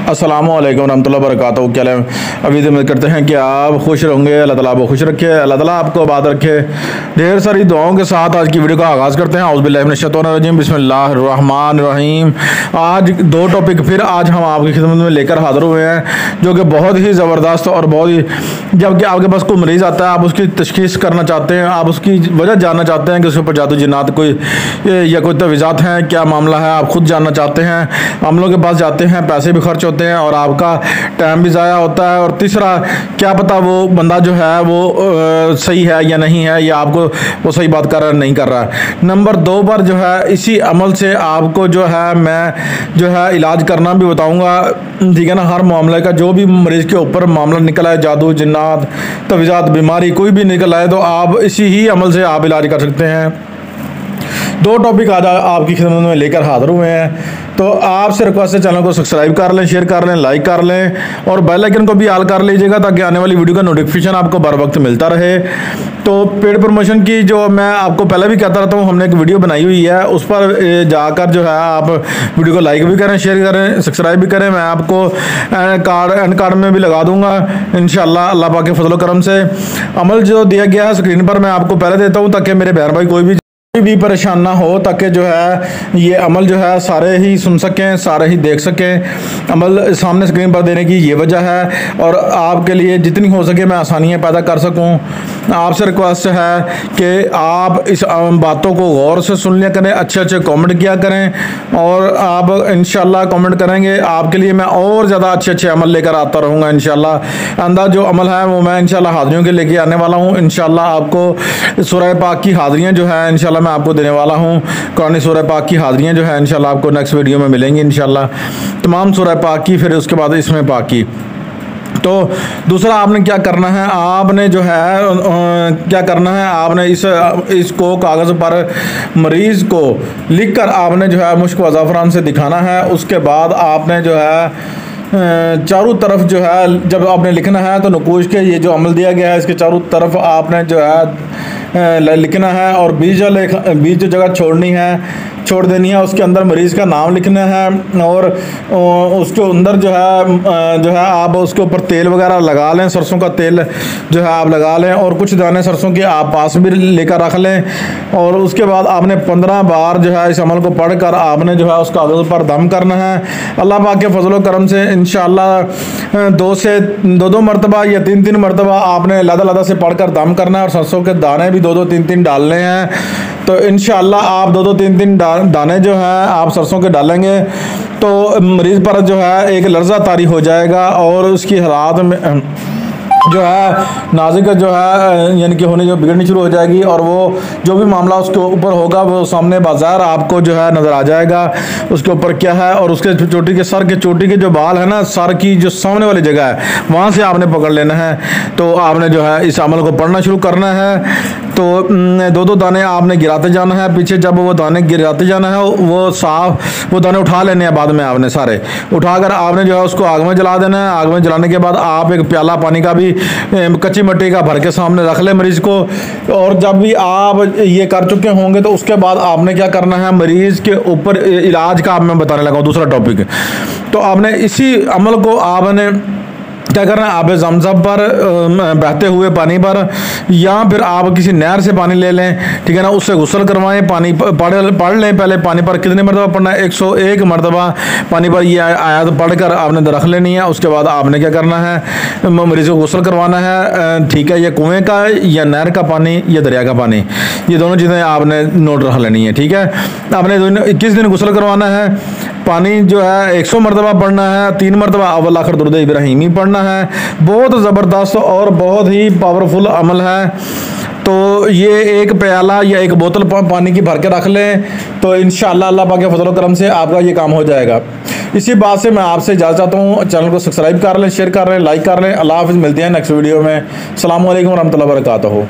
अस्सलामु अलैकुम रहमतुल्लाहि व बरकातहू। क्या अभी उम्मीद करते हैं कि आप खुश रहेंगे। अल्लाह ताला आपको खुश रखे, अल्लाह ताला आपको आबाद रखे। ढेर सारी दुआओं के साथ आज की वीडियो का आगाज़ करते हैं। औज़ु बिल्लाहि मिनश शैतानिर रजीम, बिस्मिल्लाहिर रहमानिर रहीम। आज दो टॉपिक फिर आज हम आपकी खिदमत में लेकर हाज़िर हुए हैं, जो कि बहुत ही ज़बरदस्त और बहुत ही, जबकि आपके पास कोई मरीज़ आता है, आप उसकी तशख़ीस करना चाहते हैं, आप उसकी वजह जानना चाहते हैं कि उसके ऊपर जादू जिन्नात कोई या कोई तवीज़ात हैं, क्या मामला है, आप खुद जानना चाहते हैं। अमलों के पास जाते हैं, पैसे भी खर्च होते हैं और आपका टाइम भी ज़ाया होता है। और तीसरा, क्या पता वो बंदा जो है वो सही है या नहीं है, या आपको वो सही बात कर रहा है नहीं कर रहा है। नंबर 2 पर जो है इसी अमल से आपको जो है मैं जो है इलाज करना भी बताऊंगा, ठीक है ना। हर मामले का जो भी मरीज़ के ऊपर मामला निकल आए, जादू जिन्नात तवीज़ात बीमारी कोई भी निकल आए, तो आप इसी ही अमल से आप इलाज कर सकते हैं। 2 टॉपिक आज आपकी खिदमत में लेकर हाज़िर हुए हैं। तो आपसे रिक्वेस्ट है, चैनल को सब्सक्राइब कर लें, शेयर कर लें, लाइक कर लें और बेल आइकन को भी ऑल कर लीजिएगा, ताकि आने वाली वीडियो का नोटिफिकेशन आपको बर वक्त मिलता रहे। तो पेड प्रमोशन की जो मैं आपको पहले भी कहता रहता हूँ, हमने एक वीडियो बनाई हुई है, उस पर जाकर जो है आप वीडियो को लाइक भी करें, शेयर करें, सब्सक्राइब भी करें। मैं आपको एंड कार्ड में भी लगा दूंगा इंशाल्लाह, अल्लाह पाक के फजल करम से। अमल जो दिया गया है स्क्रीन पर मैं आपको पहले देता हूँ, ताकि मेरे बहन भाई कोई भी परेशान ना हो, ताकि जो है ये अमल जो है सारे ही सुन सकें, सारे ही देख सकें। अमल सामने स्क्रीन पर देने की ये वजह है, और आपके लिए जितनी हो सके मैं आसानियाँ पैदा कर सकूं। आपसे रिक्वेस्ट है कि आप इस बातों को गौर से सुन लिया करें, अच्छे अच्छे कमेंट किया करें, और आप इंशाल्लाह कमेंट करेंगे, आपके लिए मैं और ज़्यादा अच्छे अच्छे अमल लेकर आता रहूँगा इंशाल्लाह। अंदाज जो अमल है वो मैं इंशाल्लाह हाज़िरियों के लेके आने वाला हूँ। इंशाल्लाह आपको सूरह पाक की हाज़िरियाँ जो है इंशाल्लाह मैं आपको देने वाला हूँ। कुरान सूरह पाक की हाज़िरियाँ जो है इंशाल्लाह आपको नेक्स्ट वीडियो में मिलेंगी इंशाल्लाह, तमाम सूरह पाक की, फिर उसके बाद इसमें पाक की। तो दूसरा आपने क्या करना है, आपने जो है क्या करना है, आपने इसको कागज़ पर मरीज़ को लिखकर आपने जो है मुश्क व ज़ाफ़रान से दिखाना है। उसके बाद आपने जो है चारों तरफ जो है जब आपने लिखना है, तो नकूश के ये जो अमल दिया गया है इसके चारों तरफ आपने जो है लिखना है, और बीच जो जगह छोड़ देनी है, उसके अंदर मरीज़ का नाम लिखना है, और उसके अंदर जो है आप उसके ऊपर तेल वगैरह लगा लें, सरसों का तेल जो है आप लगा लें, और कुछ दाने सरसों के आप पास भी लेकर रख लें। और उसके बाद आपने 15 बार जो है इस अमल को पढ़कर आपने जो है उस कागज़ पर दम करना है। अल्लाह पाक के फजल करम से इंशाअल्लाह 2 मरतबा या 3 मरतबा आपने लदा से पढ़कर दम करना है, और सरसों के दाने भी 2 3 डालने हैं। तो इंशाअल्लाह आप 2 3 दाने जो हैं आप सरसों के डालेंगे, तो मरीज़ पर जो है एक लर्ज़ा तारी हो जाएगा, और उसकी हालात में जो है नाज़िक जो है यानी कि होने जो बिगड़नी शुरू हो जाएगी, और वो जो भी मामला उसके ऊपर होगा वो सामने बाजार आपको जो है नज़र आ जाएगा उसके ऊपर क्या है। और उसके चोटी के सर के चोटी के जो बाल है ना, सर की जो सामने वाली जगह है वहाँ से आपने पकड़ लेना है। तो आपने जो है इस अमल को पढ़ना शुरू करना है। तो 2 दाने आपने गिराते जाना है पीछे, जब वो दाने गिराते जाना है वो दाने उठा लेने हैं, बाद में आपने सारे उठाकर आपने जो है उसको आग में जला देना है। आग में जलाने के बाद आप एक प्याला पानी का भी कच्ची मिट्टी का भर के सामने रख ले मरीज़ को। और जब भी आप ये कर चुके होंगे, तो उसके बाद आपने क्या करना है, मरीज़ के ऊपर इलाज का मैं बताने लगा हूँ दूसरा टॉपिक। तो आपने इसी अमल को आपने क्या करना है, आप ज़मज़म पर बहते हुए पानी पर, या फिर आप किसी नहर से पानी ले लें, ठीक है ना, उससे गुस्ल करवाएं। पानी पढ़ लें पहले पानी पर कितने मरतबा पढ़ना है, 101 मरतबा पानी पर ये आयत पढ़कर आपने रख लेनी है। उसके बाद आपने क्या करना है, मरीज़ को गुस्ल करवाना है, ठीक है। ये कुएँ का या नहर का पानी या दरिया का पानी, ये दोनों चीज़ें आपने नोट रख लेनी है, ठीक है। आपने 21 दिन गुस्ल करवाना है। पानी जो है 100 मरतबा पढ़ना है, 3 मरतबा अव्वल आखिर दुरूद इब्राहिमी पढ़ना है। बहुत ज़बरदस्त और बहुत ही पावरफुल अमल है। तो ये एक प्याला या एक बोतल पानी की भर के रख लें, तो इंशाअल्लाह अल्लाह पाक के फजल करम से आपका ये काम हो जाएगा। इसी बात से मैं आपसे इजाज़त चाहता हूँ। चैनल को सब्सक्राइब कर लें, शेयर कर लें, लाइक कर लें। अल्लाह हाफ़िज़। मिलते हैं नेक्स्ट वीडियो में। अस्सलामु अलैकुम रहमतुल्लाहि व बरकातहू।